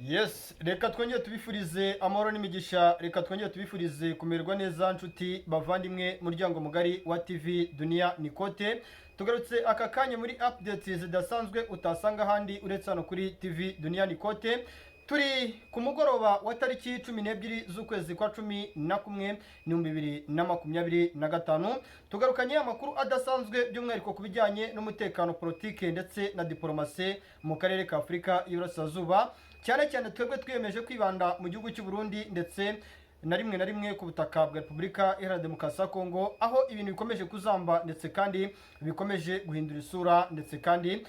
Yes, reka twongere tubifurize amahoro n'imigisha, reka twongere tubifurize kumererwa neza nshuti bavandimwe muryango mugari wa TV Dunia Nikote. Tugarutse aka kanya muri updates zidasanzwe utasanga handi uretse hano kuri TV Dunia Nikote. Turi ku mugoroba wa tariki 12 z'ukwezi kwa 11 2025. Tugarukanye amakuru adasanzwe by'umwihariko kubijyanye n'umutekano, politike ndetse na diplomasi mu karere ka Afrika y'Iburasirazuba. Cyane cyane twebwe twiyemeje kwibanda mu gihugu cy'u Burundi ndetse na rimwe ku butaka bwa Repubulika Iharanira Demokarasi ya Kongo, aho ibintu bikomeje kuzamba ndetse kandi bikomeje guhindura isura ndetse kandi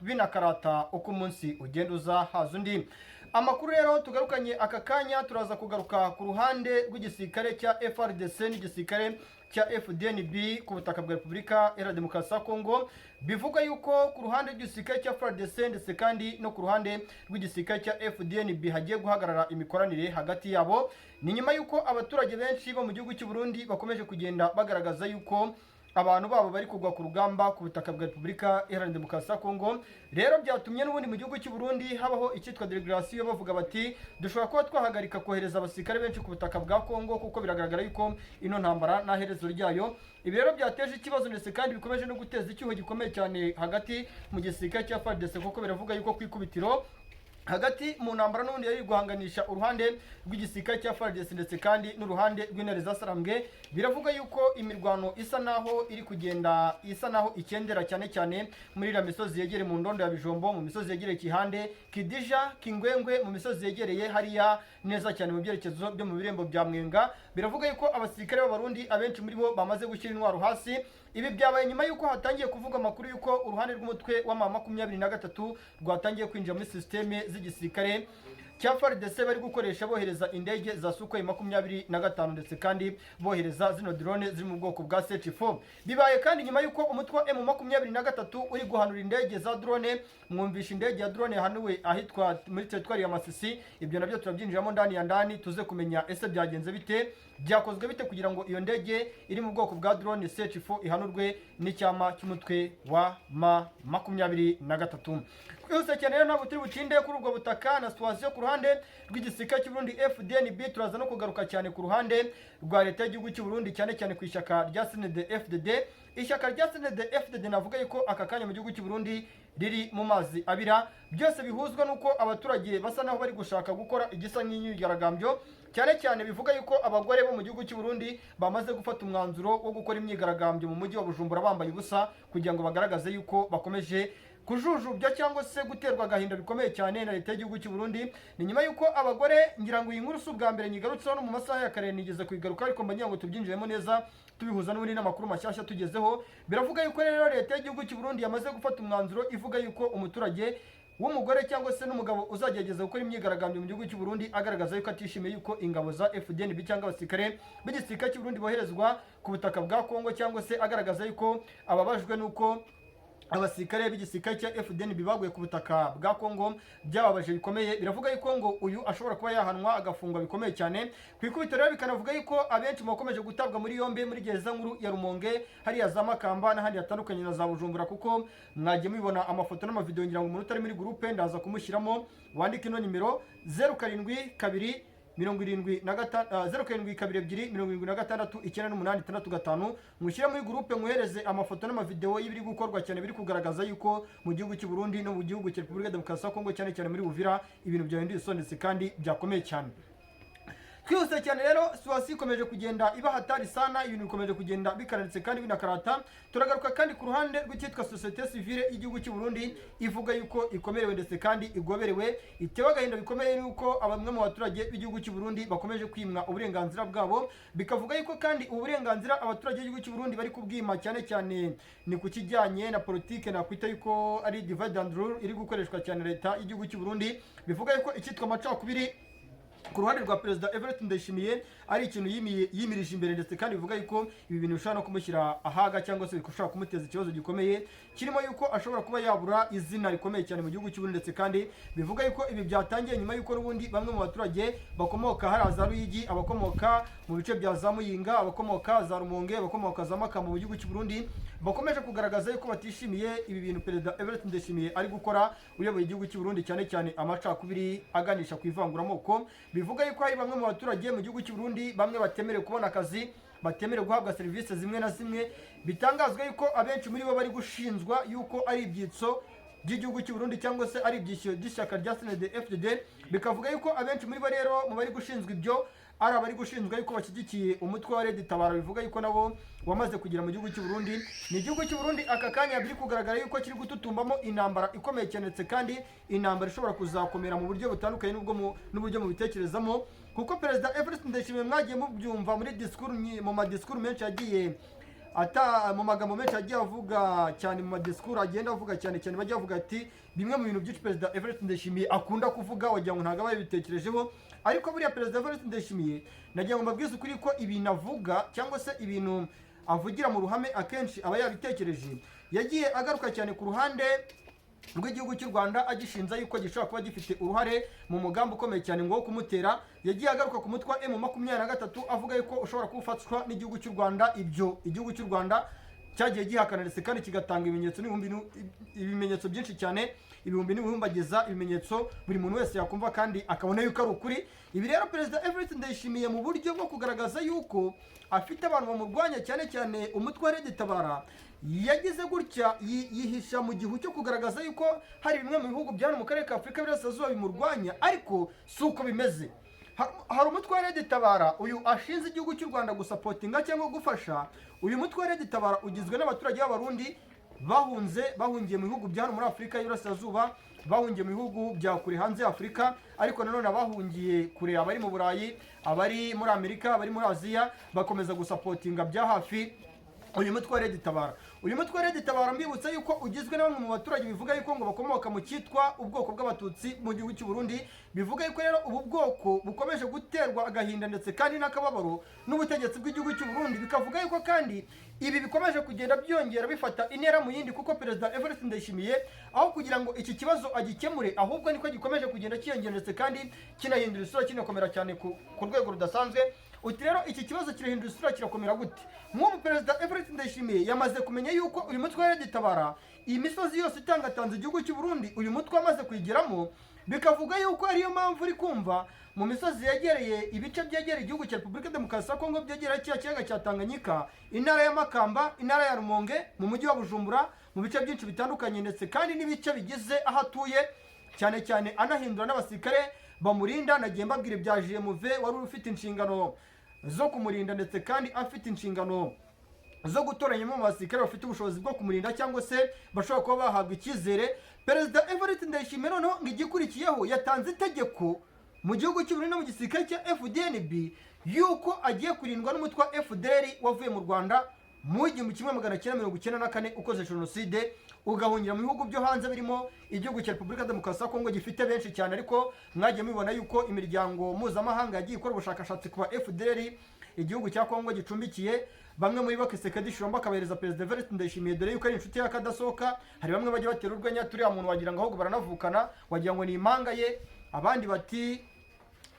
binakarata uko umunsi ugenda uza haza undi. Amakuru rero tugarukanye aka kanya, turaza kugaruka ku ruhande rw'igisirikare cya FRDC n'igisirikare cya FDNB ku butaka bwa Repubulika Iharanira Demokarasi ya Kongo. Bivuga yuko ku ruhande rw'igisirikare cya FRDC ndetse kandi no ku ruhande rw'igisirikare cya FDNB hagiye guhagarara imikoranire hagati yabo. Ni nyuma yuko abaturage benshi bo mu gihugu cy'u Burundi bakomeje kugenda bagaragaza yuko abantu babo bari kugwa ku rugamba ku butaka bwa Repubulika Iharanira Demokarasi ya Kongo. Rero byatumye n'ubundi mu gihugu cy'u Burundi habaho icyitwa delegation, bavuga bati dushobora kuba twahagarika kohereza abasirikare benshi ku butaka bwa Kongo kuko biragaragara yuko ino ntambara nta herezo ryayo. Ibi rero byateje ikibazo ndetse kandi bikomeje no guteza icyuho gikomeye cyane hagati mu gisirikare cya FARDC kuko biravuga yuko kwikubitiro hagati mu ntambara n'ubundi yari guhanganisha uruhande rw'igisirikare cya FARDC ndetse kandi n'uruhande rw'intare za Sarambwe. Biravuga yuko imirwano isa naho iri kugenda ikendera cyane cyane muri iriya misozi yegereye mu ndondo ya Bijombo, mu misozi yegereye Kihande, Kidija, Kingwengwe, mu misozi yegereye hariya neza cyane mu byerekezo byo mu birembo bya Mwenga. Biravuga yuko abasirikare b'abarundi abenshi muri bo bamaze gushyira intwaro hasi. Ibi byabaye nyuma yuko hatangiye kuvuga amakuru yuko uruhande rw'umutwe wa M23 rwatangiye kwinjira muri systeme z'igisirikare cya FARDC bari gukoresha bohereza indege za Sukhoi 25 ndetse kandi bohereza zino drone ziri mu bwoko bwa CH4. Bibaye kandi nyuma yuko umutwe wa M23 uri guhanura indege za drone. Mwumvisha indege ya drone yahanuwe ahitwa muri territoire ya Masisi. Ibyo nabyo turabyinjiramo ndani tuze kumenya ese byagenze bite, byakozwe bite kugira ngo iyo ndege iri mu bwoko bwa drone CH4 ihanurwe n'icyama cy'umutwe wa M23. Kwihuse cyane rero ntabwo turi bucinde kuri ubwo butaka na situation ku ruhande rw'igisirikare cy'u Burundi FDNB. Turaza no kugaruka cyane ku ruhande rwa leta y'igihugu cy'u Burundi cyane ku ishyaka rya CNDD-FDD. Ishyaka rya CNDD-FDD navuga yuko aka kanya mu gihugu cy'u Burundi riri mu mazi abira. Byose bihuzwa nuko abaturage basa naho bari gushaka gukora igisa n'imyigaragambyo. Cyane bivuga yuko abagore bo mu gihugu cy'u Burundi bamaze gufata umwanzuro wo gukora imyigaragambyo mu mujyi wa Bujumbura bambaye ubusa kugira ngo bagaragaze yuko bakomeje kujujubya cyangwa se guterwa agahinda bikomeye cyane na leta y'igihugu cy'u Burundi. Ni nyuma yuko abagore, ngira ngo iyi nkuru si ubwa mbere nyigarutseho no mu masaha ya kare nigeze kuyigaruka, ariko mba ngira ngo tubyinjiremo neza tubihuza n'ubundi n'amakuru mashyashya tugezeho. Biravuga yuko rero leta y'igihugu cy'u Burundi yamaze gufata umwanzuro ivuga yuko umuturage w'umugore cyangwa se n'umugabo uzagerageza gukora imyigaragambyo mu gihugu cy'u Burundi agaragaza yuko atishimiye yuko ingabo za FDNB cyangwa abasirikare b'igisirikare cy'u Burundi boherezwa ku butaka bwa Kongo, cyangwa se agaragaza yuko ababajwe nuko abasirikare b'igisirikare cya FDNB baguye ku butaka bwa Kongo byababaje bikomeye. Biravuga yuko ngo uyu ashobora kuba yahanwa agafungwa bikomeye cyane. Ku ikubitiro rero bikanavuga yuko abenshi bakomeje gutabwa muri yombi muri gereza nkuru ya Rumonge, hariya za Makamba n'ahandi hatandukanye na za Bujumbura, kuko mwagiye mubibona amafoto n'amavideo. Ngira ngo umuntu utari muri groupe ndaza kumushyiramo, wandike ino nimero 0722 0722 mushyire muri groupe mwohereze amafoto n'amavideo y'ibiri gukorwa cyane biri kugaragaza yuko mu gihugu cy'u Burundi no mu gihugu cya Repubulika Demokarasi ya Kongo cyane muri Uvira ibintu byahinduye isonetse kandi byakomeye cyane. Twihuse cyane rero situation ikomeje kugenda iba hatari sana, ibintu bikomeje kugenda bikaranitse kandi binakarata. Turagaruka kandi ku ruhande rw'icyitwa societe civile y'igihugu cy'u Burundi ivuga yuko ikomerewe ndetse kandi igoberewe, itewe agahinda bikomeye yuko bamwe mu baturage b'igihugu cy'u Burundi bakomeje kwimwa uburenganzira bwabo. Bikavuga yuko kandi uburenganzira abaturage b'igihugu cy'u Burundi bari kubwima cyane ni ku kijyanye na politike, na kwita yuko ari divide and rule iri gukoreshwa cyane leta y'igihugu cy'u Burundi. Bivuga yuko icyitwa amacakubiri ku ruhande rwa Perezida Evariste Ndayishimiye ari ikintu yimirije imbere, ndetse kandi bivuga yuko ibi bintu bishobora no kumushyira ahaga cyangwa se bishobora kumuteza ikibazo gikomeye kirimo yuko ashobora kuba yabura izina rikomeye cyane mu gihugu cy'u Burundi. Ndetse kandi bivuga yuko ibi byatangiye nyuma yuko n'ubundi bamwe mu baturage bakomoka hari za Ruyigi, abakomoka mu bice bya za Muyinga, abakomoka za Rumonge, abakomoka za Makamba mu gihugu cy'u Burundi bakomeje kugaragaza yuko batishimiye ibi bintu perezida Evariste Ndayishimiye ari gukora uyoboye igihugu cy'u Burundi, cyane cyane amacakubiri aganisha ku ivanguramoko. Bivuga yuko hari bamwe mu baturage mu gihugu cy'u Burundi bamwe batemerewe kubona akazi, batemerewe guhabwa serivisi zimwe na zimwe. Bitangazwa yuko abenshi muri bo bari gushinjwa yuko ari ibyitso by'igihugu cy'u Burundi cyangwa se ari ibyishyuro by'ishyaka rya CNDD-FDD. Bikavuga yuko abenshi muri bo rero mu bari gushinjwa ibyo ari abari gushinjwa yuko bashyigikiye umutwe wa Red Tabara. Bivuga yuko nabo wamaze kugera mu gihugu cy'u Burundi. Ni igihugu cy'u Burundi aka kanya biri kugaragara yuko kiri gututumbamo intambara ikomeye cyane, kandi intambara ishobora kuzakomera mu buryo butandukanye n'uburyo mu bitekerezamo, kuko perezida Evariste Ndayishimiye mwagiye mubyumva muri mu madisikuru menshi yagiye mu magambo menshi agiye avuga cyane, mu madisikuru agenda avuga cyane bajya bavuga ati bimwe mu bintu byinshi perezida Evariste Ndayishimiye akunda kuvuga wagira ngo ntabwo aba yabitekerejeho. Ariko buriya perezida Evariste Ndayishimiye nagira ngo mbabwize ukuri ko ibintu avuga cyangwa se ibintu avugira mu ruhame akenshi aba yabitekereje. Yagiye agaruka cyane ku ruhande rw'igihugu cy'u Rwanda agishinza yuko gishobora kuba gifite uruhare mu mugambi ukomeye cyane ngo wo kumutera. Yagiye agaruka ku mutwe wa M23 avuga yuko ushobora kufatwa n'igihugu cy'u Rwanda. Ibyo igihugu cy'u Rwanda cyagiye gihakana ndetse kandi kigatanga ibimenyetso byinshi cyane, ibihumbi n'ibihumbagiza ibimenyetso buri muntu wese yakumva kandi akabona yuko ari ukuri. Ibi rero perezida Evariste Ndayishimiye mu buryo bwo kugaragaza yuko afite abantu bamurwanya, cyane cyane umutwe wa Red Tabara, yagize gutya yihisha mu gihu cyo kugaragaza yuko hari bimwe mu bihugu bya mu karere ka Afurika y'Iburasirazuba bimurwanya, ariko si uko bimeze. Hari umutwe wa Red Tabara uyu ashinze igihugu cy'u Rwanda gusapotinga cyangwa gufasha. Uyu mutwe wa Red Tabara ugizwe n'abaturage b'Abarundi bahungiye mu bihugu bya muri Afurika y'Iburasirazuba, bahungiye mu bihugu bya kure hanze ya Afurika, ariko nanone bahungiye kure, abari mu Burayi, abari muri Amerika, abari muri Aziya, bakomeza gusapotinga bya hafi uyu mutwe wa Red Tabara. Uyu mutwe wa Red Tabara mbibutsa yuko ugizwe na bamwe mu baturage bivuga yuko ngo bakomoka mu cyitwa ubwoko bw'Abatutsi mu gihugu cy'u Burundi. Bivuga yuko rero ubu bwoko bukomeje guterwa agahinda ndetse kandi n'akababaro n'ubutegetsi bw'igihugu cy'u Burundi. Bikavuga yuko kandi ibi bikomeje kugenda byongera bifata intera mu yindi, kuko perezida Evariste Ndayishimiye aho kugira ngo iki kibazo agikemure, ahubwo niko gikomeje kugenda kiyongera ndetse kandi kinahindura isura, kinakomera cyane ku rwego rudasanzwe. Uti rero iki kibazo kirahindura isura, kirakomera gute? Nk'ubu perezida Evariste Ndayishimiye yamaze kumenya yuko uyu mutwe wa Red Tabara, iyi misozi yose itangatanze igihugu cy'u Burundi, uyu mutwe wamaze kuyigeramo. Bikavuga yuko ariyo mpamvu uri kumva mu misozi yegereye ibice byegereye igihugu cya Repubulika Demokarasi ya Kongo, byegereye kiyaga cya Tanganyika, intara ya Makamba, intara ya Rumonge, mu mujyi wa Bujumbura, mu bice byinshi bitandukanye, ndetse kandi n'ibice bigize aho atuye, cyane cyane anahindura n'abasirikare bamurinda. Nagiye mbabwira ibya GMV wari ufite inshingano zo kumurinda, ndetse kandi afite inshingano zo gutoranyamo abasirikare bafite ubushobozi bwo kumurinda cyangwa se bashobora kuba bahabwa icyizere. Perezida Evariste Ndayishimiye noneho ngo igikurikiyeho yatanze itegeko mu gihugu cy'u Burundi no mu gisirikare cya FDNB yuko agiye kurindwa n'umutwe wa FDLR wavuye mu Rwanda mu 1994 ukoze jenoside, ugahungira mu bihugu byo hanze birimo igihugu cya Repubulika Demokarasi ya Kongo gifite benshi cyane. Ariko mwagiye mubibona yuko imiryango mpuzamahanga yagiye ikora ubushakashatsi ku ba FDLR igihugu cya Kongo gicumbikiye. Bamwe muri bo Kisekedi Shirombo akabahereza perezida Evariste Ndayishimiye dore yuko ari inshuti y'akadasohoka. Hari bamwe bajya batera urwenya, turiya muntu wagira ngo ahubwo baranavukana, wagira ngo ni impanga ye, abandi bati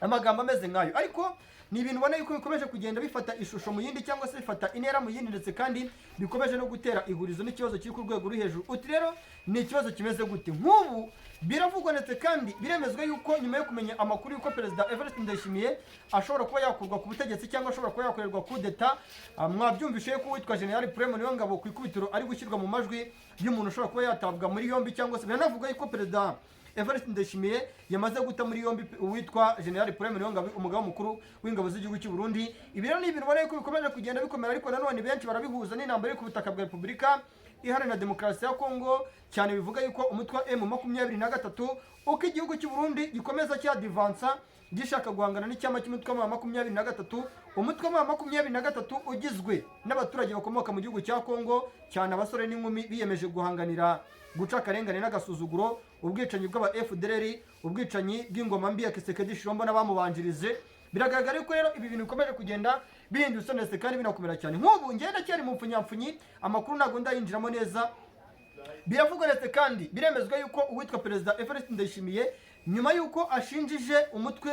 amagambo ameze nk'ayo. Ariko ni ibintu ubona yuko bikomeje kugenda bifata ishusho mu yindi cyangwa se bifata intera mu yindi, ndetse kandi bikomeje no gutera ihurizo n'ikibazo kiri ku rwego ruri hejuru. Uti rero ni ikibazo kimeze gute? Nk'ubu biravugwa ndetse kandi biremezwa yuko nyuma yo kumenya amakuru yuko perezida Evariste Ndayishimiye ashobora kuba yakurwa ku butegetsi cyangwa ashobora kuba yakorerwa coup d'etat, mwabyumvishe ko witwa General Prime Niyongabo ku ikubitiro ari gushyirwa mu majwi y'umuntu ushobora kuba yatabwa muri yombi, cyangwa se biranavuga yuko perezida Evariste Ndayishimiye yamaze guta muri yombi uwitwa General Prime Niyongabo, umugaba mukuru w'ingabo z'igihugu cy'u Burundi. Ibi rero ni ibintu ubona yuko bikomeje kugenda bikomera, ariko nanone benshi barabihuza n'intambara yo ku butaka bwa Repubulika Iharanira Demokarasi ya Kongo, cyane bivuga yuko umutwe wa M23 uko igihugu cy'u Burundi gikomeza cyadivansa gishaka guhangana n'icyama cy'umutwe wa M23. Umutwe wa M23 ugizwe n'abaturage bakomoka mu gihugu cya Kongo, cyane abasore n'inkumi biyemeje guhanganira guca akarengane n'agasuzuguro, ubwicanyi bw'aba FDLR, ubwicanyi bw'ingoma mbi ya Kisekedi Shirombo n'abamubanjirize. Biragaragara yuko rero ibi bintu bikomeje kugenda bihindutse ndetse kandi binakomera cyane. Nk'ubu ngenda cyari mu mpfunyapfunyi, amakuru ntabwo ndayinjiramo neza. Biravugwa ndetse kandi biremezwa yuko uwitwa perezida Evariste Ndayishimiye nyuma yuko ashinjije umutwe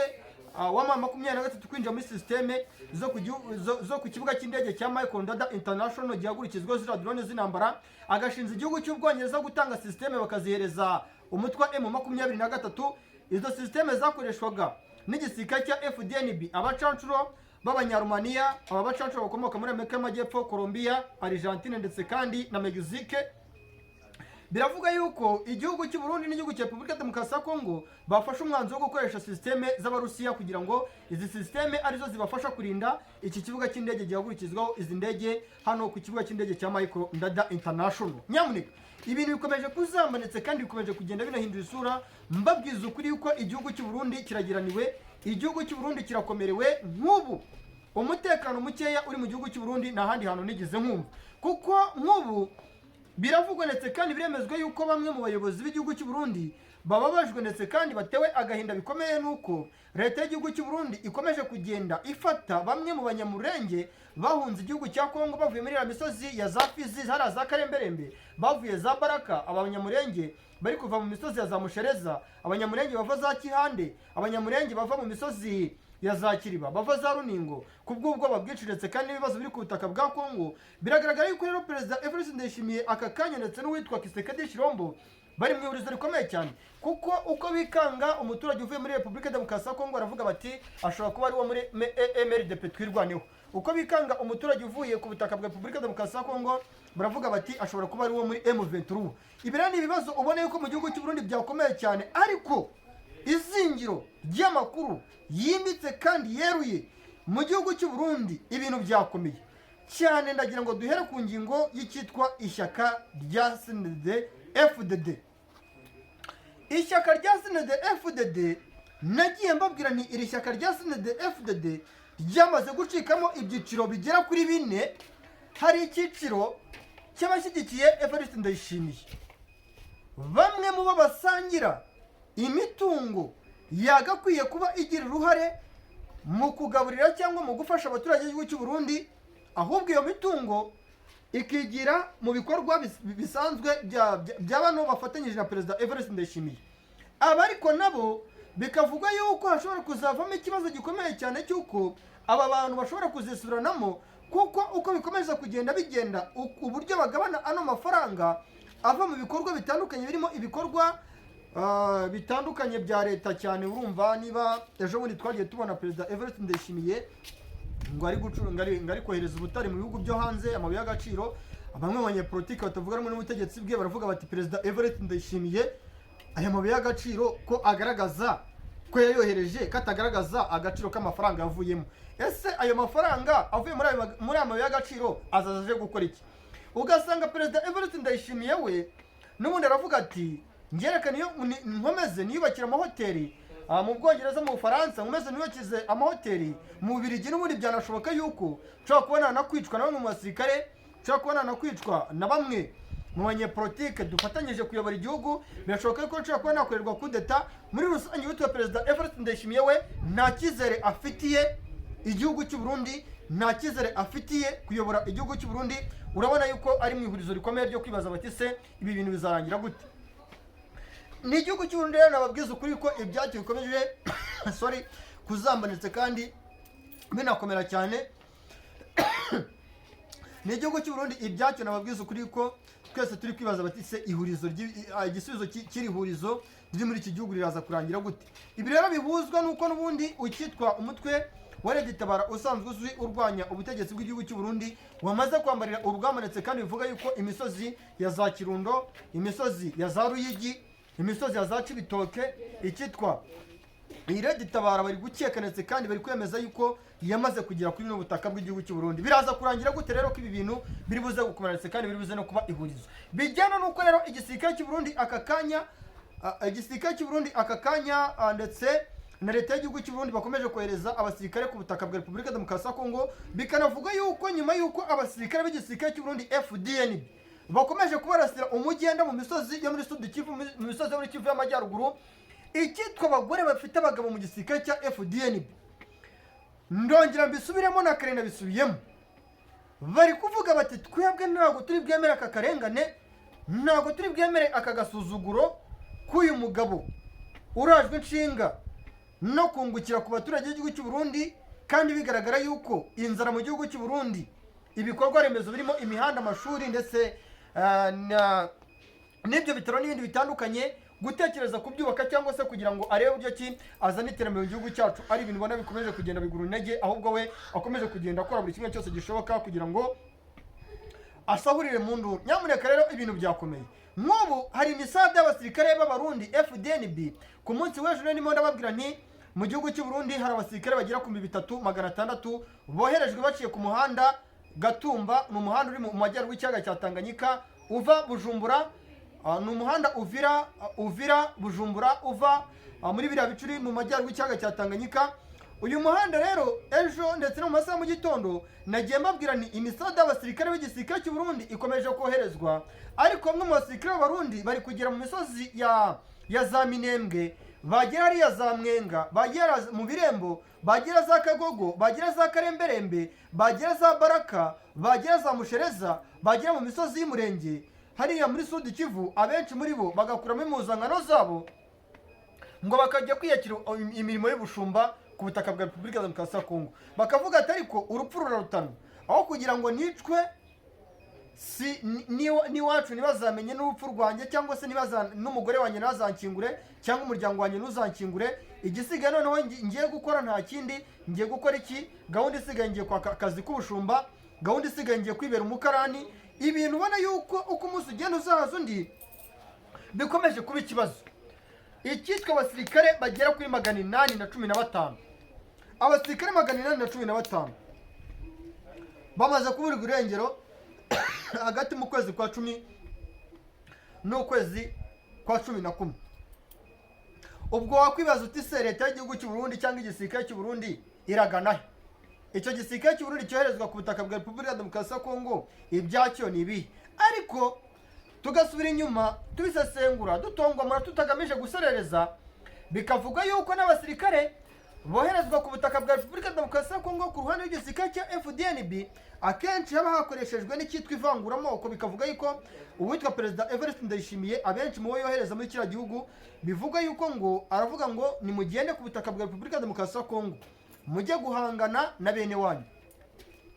wa 23 kwinjira muri systeme zo ku kibuga cy'indege cya Michael Ndada International gihagurikizwa zira drone z'intambara, agashinza igihugu cy'Ubwongereza gutanga systeme bakazihereza umutwe wa M23. Izo systeme zakoreshwaga n'igisirikare cya FDNB, abacancuro b'Abanyarumaniya, aba bacancuro bakomoka muri Amerika y'Amajyepfo, Colombia, Argentine ndetse kandi na Mexique. Biravuga yuko igihugu cy'u Burundi n'igihugu cya Repubulika Demokarasi ya Kongo bafashe umwanzuro wo gukoresha systeme z'Abarusiya kugira ngo izi systeme arizo zibafasha kurinda iki kibuga cy'indege gihagurikizwaho izi ndege hano ku kibuga cy'indege cya Michael Ndada International. Nyamuneka ibintu bikomeje kuzambanitse kandi bikomeje kugenda binahindura isura. Mbabwiza ukuri yuko igihugu cy'u Burundi kiragiraniwe, igihugu cy'u Burundi kirakomerewe. Nk'ubu umutekano mukeya uri mu gihugu cy'u Burundi nta handi hantu nigeze nkumva, kuko nk'ubu biravugwa ndetse kandi biremezwa yuko bamwe mu bayobozi b'igihugu cy'u Burundi bababajwe ndetse kandi batewe agahinda bikomeye nuko leta y'igihugu cy'u Burundi ikomeje kugenda ifata bamwe mu banyamurenge bahunze igihugu cya Kongo bavuye muri misozi ya za Fizi, zara za Karemberembe, bavuye za Baraka. Abanyamurenge bari kuva mu misozi ya za Mushereza, abanyamurenge bava za Kihande, abanyamurenge bava mu misozi ya za Kiriba, bava za Runingo. Kubw'ubwo babwici ndetse kandi ibibazo biri ku butaka bwa Kongo, biragaragara yuko rero Perezida Evariste Ndayishimiye aka kanya ndetse n'uwitwa Kisekedi Chilombo bari mu ihurizo rikomeye cyane, kuko uko bikanga umuturage uvuye muri Repubulika Demokarasi ya Kongo aravuga bati ashobora kuba ari wo muri MRDP twirwaneho. Uko bikanga umuturage uvuye ku butaka bwa Repubulika Demokarasi ya Kongo baravuga bati ashobora kuba ari wo muri M23. Ibira ni ibibazo ubona yuko mu gihugu cy'u Burundi byakomeye cyane, ariko izingiro ry'amakuru yimbitse kandi yeruye mu gihugu cy'u Burundi ibintu byakomeye cyane. Ndagira ngo duhere ku ngingo y'icyitwa ishyaka rya CNDD-FDD. Ishyaka rya CNDD-FDD nagiye mbabwira ni iri shyaka rya CNDD-FDD ryamaze gucikamo ibyiciro bigera kuri 4. Hari icyiciro cy'abashyigikiye Evariste Ndayishimiye, bamwe mu bo basangira imitungo yagakwiye kuba igira uruhare mu kugaburira cyangwa mu gufasha abaturage b'igihugu cy'u Burundi, ahubwo iyo mitungo ikigira mu bikorwa bisanzwe bya bano bafatanyije na Perezida Evariste Ndayishimiye. Aba ariko nabo bikavuga yuko hashobora kuzavamo ikibazo gikomeye cyane cy'uko aba bantu bashobora kuzisuranamo, kuko uko bikomeza kugenda bigenda uburyo bagabana ano mafaranga ava mu bikorwa bitandukanye, birimo ibikorwa bitandukanye bya leta cyane. Urumva niba ejo bundi twagiye tubona Perezida Evariste Ndayishimiye ngo ari gucuranga ngari kohereza ubutari mu bihugu byo hanze amabuye y'agaciro, bamwe mu banyepolitike batavuga rumwe n'ubutegetsi bwe baravuga bati Perezida Evariste Ndayishimiye aya mabuye y'agaciro ko agaragaza ko yayohereje, katagaragaza agaciro k'amafaranga yavuyemo. Ese ayo mafaranga avuye muri amabuye y'agaciro azaje gukora iki? Ugasanga Perezida Evariste Ndayishimiye we n'ubundi aravuga ati ngerekane iyo nkomeze niyubakira amahoteli mu Bwongereza, mu Bufaransa, nkomeze niyubakize amahoteli mu Bubiligi. N'ubundi byanashoboka yuko nshobora kubona nakwicwa na bamwe mu basirikare, nshobora kubona nakwicwa na bamwe mu banyepolitike dufatanyije kuyobora igihugu. Birashoboka yuko nshobora kuba nakorerwa kudeta. Muri rusange witwa Perezida Evariste Ndayishimiye we nta cyizere afitiye igihugu cy'u Burundi, nta cyizere afitiye kuyobora igihugu cy'u Burundi. Urabona yuko ari mu ihurizo rikomeye ryo kwibaza bati se ibi bintu bizarangira gute? Ni igihugu cy'u Burundi rero nababwiza ukuri ko ibyacyo bikomeje kuzambanitse kandi binakomera cyane. Ni igihugu cy'u Burundi ibyacyo nababwiza ukuri ko twese turi kwibaza bati se ihurizo igisubizo kiri hurizo riri muri iki gihugu riraza kurangira gute? Ibi rero bihuzwa nuko n'ubundi ukitwa umutwe wa Red Tabara usanzwe uzwi urwanya ubutegetsi bw'igihugu cy'u Burundi wamaze kwambarira urugamba ndetse kandi bivuga yuko imisozi ya za Kirundo, imisozi ya za Ruyigi, imisozi ya za Cibitoke, ikitwa Red Tabara bari gukeka ndetse kandi bari kwemeza yuko yamaze kugera kuri n'ubutaka bw'igihugu cy'u Burundi. Biraza kurangira gute rero ko ibi bintu biri buze gukomera ndetse kandi biri buze no kuba ihurizo? Bijyana nuko rero igisirikare cy'u Burundi aka kanya ndetse na leta y'igihugu cy'u Burundi bakomeje kohereza abasirikare ku butaka bwa Repubulika Demokarasi ya Kongo. Bikanavuga yuko nyuma yuko abasirikare b'igisirikare cy'u Burundi FDNB bakomeje kubarasira umugenda mu misozi yo muri Sud Kivu, mu misozi yo muri Kivu y'Amajyaruguru, ikitwa abagore bafite abagabo mu gisirikare cya FDNB. Ndongera mbisubiremo na kare nabisubiyemo, bari kuvuga bati twebwe ntabwo turi bwemere aka karengane, ntabwo turi bwemere aka gasuzuguro k'uyu mugabo urajwe inshinga no kungukira ku baturage b'igihugu cy'u Burundi, kandi bigaragara yuko inzara mu gihugu cy'u Burundi, ibikorwa remezo birimo imihanda, amashuri ndetse n'ibyo bitaro n'ibindi bitandukanye, gutekereza kubyubaka cyangwa se kugira ngo arebe uburyo ki azana iterambere mu gihugu cyacu, ari ibintu ubona bikomeje kugenda bigura intege, ahubwo we akomeje kugenda akora buri kimwe cyose gishoboka kugira ngo asahurire mu nduru. Nyamuneka rero ibintu byakomeye. Nk'ubu hari imisada y'abasirikare b'abarundi FDNB, ku munsi w'ejo ndimo ndababwira nti mu gihugu cy'u Burundi hari abasirikare bagera ku 3600 boherejwe baciye ku muhanda Gatumba, ni umuhanda uri mu majyaruguru y'ikiyaga cya Tanganyika uva Bujumbura, ni umuhanda Uvira Bujumbura uva muri biriya bicuri mu majyaruguru y'ikiyaga cya Tanganyika. Uyu muhanda rero ejo ndetse no mu masaha mu gitondo nagiye mbabwira ni imisada y'abasirikare b'igisirikare cy'u Burundi ikomeje koherezwa, ariko bamwe mu basirikare b'abarundi bari kugera mu misozi ya za Minembwe, bagera hariya za Mwenga, bagera mu Birembo, bagera za Kagogo, bagera za Karemberembe, bagera za Baraka, bagera za Mushereza, bagera mu misozi y'Umurenge hariya muri Sud Kivu. Abenshi muri bo bagakuramo impuzankano zabo ngo bakajya kwiyakira imirimo y'ubushumba ku butaka bwa Repubulika Demokarasi ya Kongo. Bakavuga ati ariko urupfu rurarutana, aho kugira ngo nicwe n'iwacu ntibazamenye n'urupfu rwanjye, cyangwa se n'umugore wanjye ntazankingure, cyangwa umuryango wanjye ntuzankingure. Igisigaye noneho ngiye gukora nta kindi, ngiye gukora iki? Gahunda isigaye ngiye kwaka akazi k'ubushumba, gahunda isigaye ngiye kwibera umukarani. Ibintu ubona yuko uko umunsi ugenda uzahaza undi bikomeje kuba ikibazo. Icyitwa abasirikare bagera kuri 815, abasirikare 815 bamaze kuburirwa irengero hagati mu kwezi kwa 10 n'ukwezi kwa 11. Ubwo wakwibaza uti se leta y'igihugu cy'u Burundi cyangwa igisirikare cy'u Burundi iragana? Icyo gisirikare cy'u Burundi cyoherezwa ku butaka bwa Repubulika Demokarasi ya Kongo, ibyacyo ni ibi. Ariko tugasubira inyuma tubisesengura dutongwamura tutagamije guserereza, bikavuga yuko n'abasirikare boherezwa ku butaka bwa Repubulika Demokarasi ya Kongo ku ruhande rw'igisirikare cya FDNB akenshi haba hakoreshejwe n'icyitwa ivanguramoko. Bikavuga yuko uwitwa Perezida Evariste Ndayishimiye abenshi mu bo yohereza muri kiriya gihugu bivuga yuko ngo aravuga ngo nimugende ku butaka bwa Repubulika Demokarasi ya Kongo mujye guhangana na bene wanyu.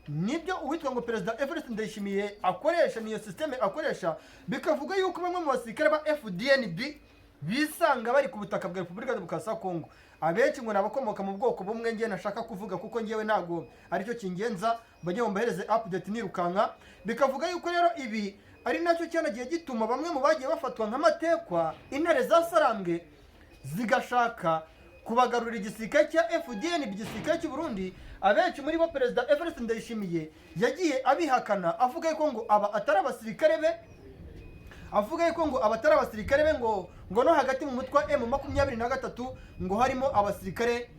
Nibyo uwitwa ngo Perezida Evariste Ndayishimiye akoresha, niyo systeme akoresha. Bikavuga yuko bamwe mu basirikare ba FDNB bisanga bari ku butaka bwa Repubulika Demokarasi ya Kongo. Abenshi ngo nabakomoka mu bwoko bumwe ngiye nashaka kuvuga kuko ngiyewe ntago aricyo kingenza, bajye mbahereze update nirukanka. Bikavuga yuko rero ibi ari nacyo cyanagiye gituma bamwe mu bagiye bafatwa nk'amatekwa, intare za Sarambwe zigashaka kubagarurira igisirikare cya FDNB, igisirikare cy'u Burundi. Abenshi muri bo Perezida Evariste Ndayishimiye yagiye abihakana, avuga ko ngo aba atari abasirikare be, ngo no hagati mu mutwa M23 ngo harimo abasirikare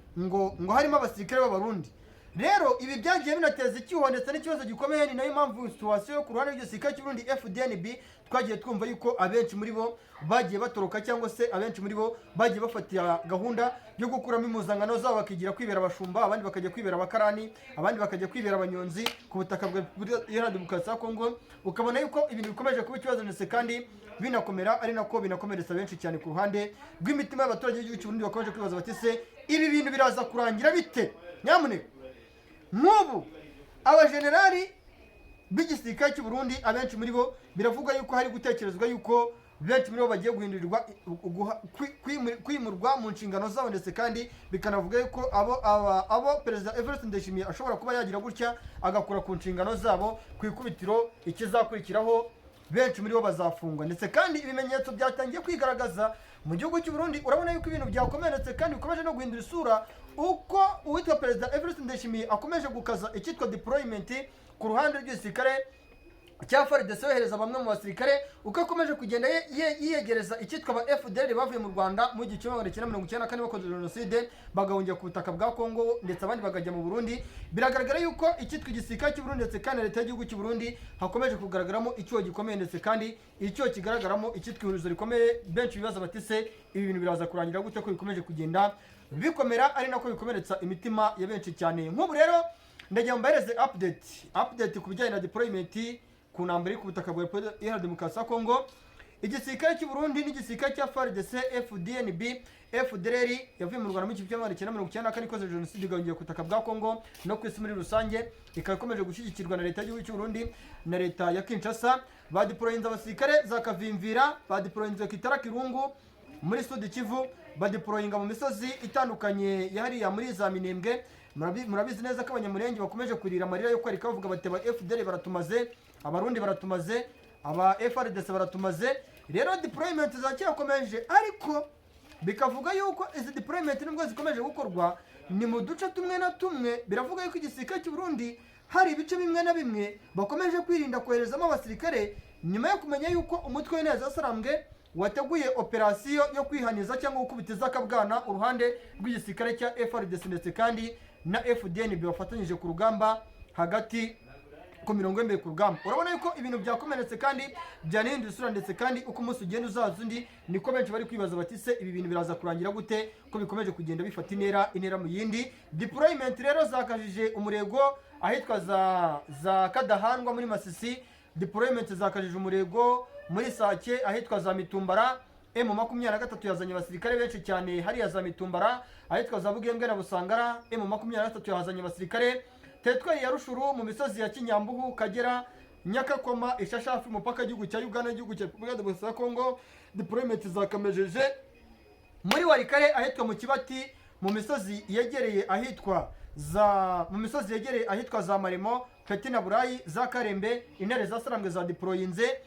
harimo abasirikare b'abarundi. Rero ibi byagiye binateza icyuho ndetse n'ikibazo gikomeye. Ni nayo mpamvu situation yo ku ruhande rw'igisirikare cy'u Burundi FDNB twagiye twumva yuko abenshi muri bo bagiye batoroka, cyangwa se abenshi muri bo bagiye bafatira gahunda yo gukuramo impuzankano zabo bakigira kwibera abashumba, abandi bakajya kwibera abakarani, abandi bakajya kwibera abanyonzi ku butaka bwa Repubulika Demokarasi ya Kongo. Ukabona yuko ibintu bikomeje kuba ikibazo ndetse kandi binakomera, ari nako binakomeretsa benshi cyane ku ruhande rw'imitima y'abaturage b'igihugu cy'u Burundi. Bakomeje kwibaza bati se ibi bintu biraza kurangira bite? Nyamuneka nk'ubu abajenerali b'igisirikare cy'u Burundi abenshi muri bo biravuga yuko hari gutekerezwa yuko benshi muri bo bagiye guhindurirwa kwimurwa mu nshingano zabo, ndetse kandi bikanavuga yuko abo Perezida Evariste Ndayishimiye ashobora kuba yagira gutya agakura ku nshingano zabo. Ku ikubitiro ikizakurikiraho benshi muri bo bazafungwa, ndetse kandi ibimenyetso byatangiye kwigaragaza mu gihugu cy'u Burundi. Urabona yuko ibintu byakomeretse kandi bikomeje no guhindura isura, uko uwitwa Perezida Evariste Ndayishimiye akomeje gukaza icyitwa deployment ku ruhande rw'igisirikare cya FARDC yohereza bamwe mu basirikare, uko akomeje kugenda yiyegereza icyitwa ba FDL bavuye mu Rwanda mu 1994 bakoze jenoside bagahungira ku butaka bwa Kongo, ndetse abandi bagajya mu Burundi. Biragaragara yuko icyitwa igisirikare cy'u Burundi ndetse kandi leta y'igihugu cy'u Burundi hakomeje kugaragaramo icyuho gikomeye, ndetse kandi icyo kigaragaramo icyitwa ihurizo rikomeye. Benshi bibaza bati se ibi bintu biraza kurangira gute ko bikomeje kugenda bikomera, ari nako bikomeretsa imitima ya benshi cyane. Nk'ubu rero ndagira mbahereze update ku bijyanye na deployment ku ntambara ku butaka bwa Repubulika Demokarasi ya Kongo. igisirikare cy'u Burundi n'igisirikare cya FARDC FDNB FDLR yavuye mu Rwanda mu 1994 ikoze jenoside igahungira ku butaka bwa Kongo no ku isi muri rusange, ikaba ikomeje gushyigikirwa na leta y'u Burundi na leta ya Kinshasa. Badiployinze abasirikare za Kavimvira, badiployinze Kitara Kirungu muri Sud Kivu, badiployinga mu misozi itandukanye yahariya muri za Minembwe. Murabizi neza ko abanyamurenge bakomeje kurira amarira yo kwarika bavuga bati aba FDL baratumaze, abarundi baratumaze, aba FARDC baratumaze. Rero deployment zacyakomeje, ariko bikavuga yuko izi deployment nubwo zikomeje gukorwa ni mu duce tumwe na tumwe. Biravuga yuko igisirikare cy'u Burundi hari ibice bimwe na bimwe bakomeje kwirinda koherezamo abasirikare nyuma yo kumenya yuko umutwe w'Intare Sarambwe wateguye operasiyo yo kwihaniza cyangwa gukubitiza akabwana uruhande rw'igisirikare cya FARDC ndetse kandi na FDNB bafatanyije ku rugamba hagati ku mirongo y'imbere ku rugamba. Urabona yuko ibintu byakomeretse kandi byanahinduye isura, ndetse kandi uko umunsi ugenda uzaza undi niko benshi bari kwibaza bati se ibi bintu biraza kurangira gute ko bikomeje kugenda bifata intera mu yindi. Deployment rero zakajije umurego ahitwa za Kadahandwa muri Masisi, deployment zakajije umurego muri Sake ahitwa za Mitumbara. M23 yazanye abasirikare benshi cyane hariya za Mitumbara, ahitwa za Bugembwe na Busangara. M23 yazanye abasirikare Tetwari ya Rushuru mu misozi ya Kinyambugu, Kagera, Nyakakoma, Ishashafi, umupaka igihugu cya Uganda n'igihugu cya Repubulika Demokarasi ya Kongo. Deployment zakamejeje muri Warikare ahitwa mu Kibati, mu misozi yegereye ahitwa za Maremo, Petina Burayi, za Karembe. Intare za Sarambwe za deployinze.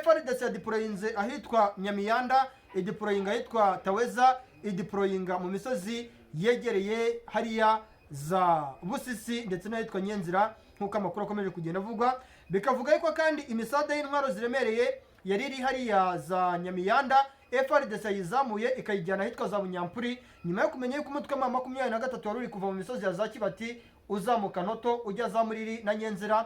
FARDC ya deployinze ahitwa Nyamiyanda, ideployinga ahitwa Taweza, ideployinga mu misozi yegereye hariya za Busisi ndetse n'ahitwa Nyenzira nk'uko amakuru akomeje kugenda avugwa. Bikavuga yuko kandi imisada y'intwaro ziremereye yari iri hariya za Nyamiyanda FARDC yizamuye ikayijyana ahitwa za Bunyampuri nyuma yo kumenya yuko umutwe wa 23 wari uri kuva mu misozi ya za Kibati uzamuka Noto ujya za Muriri na Nyenzira.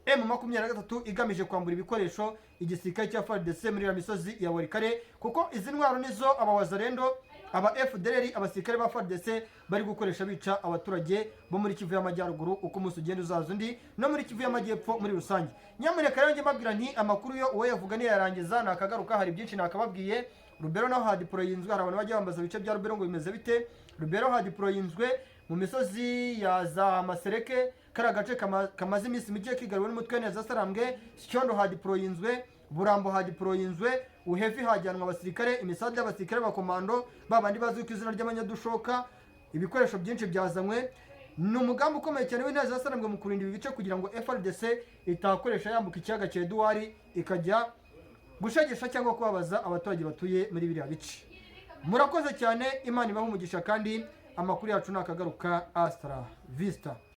M23 igamije kwambura ibikoresho igisirikare cya FARDC muri ya misozi ya Warikare, kuko izi ntwaro nizo abawazarendo, aba FDLR, abasirikare ba FARDC bari gukoresha bica abaturage bo muri Kivu y'Amajyaruguru uko umunsi ugenda uzaza undi no muri Kivu y'Amajyepfo muri rusange. Nyamuneka rero njye mbabwira nti amakuru yo uwo yavuga ni yarangiza nakagaruka, hari byinshi nakababwiye. Rubero naho hadiployinzwe, hari abantu bajya bambaza bice bya Rubero ngo bimeze bite. Rubero hadiployinzwe mu misozi ya za Masereke, kari agace kamaze iminsi mike kigaruwe n'umutwe w'Intare Sarambwe. Cyondo hadiployinzwe, Burambo hadiployinzwe, Uhevi hajyanwa abasirikare, imisade y'abasirikare ba komando babandi bazwi ku izina ry'abanyadushoka. Ibikoresho byinshi byazanywe. Ni umugambi ukomeye cyane w'Intare Sarambwe mu kurinda ibi bice kugira ngo FARDC itakoresha yambuka ikiyaga cya Edouard ikajya gushagisha cyangwa kubabaza abaturage batuye muri biriya bice. Murakoze cyane, Imana ibahe umugisha kandi amakuru yacu nakagaruka. Astra Vista.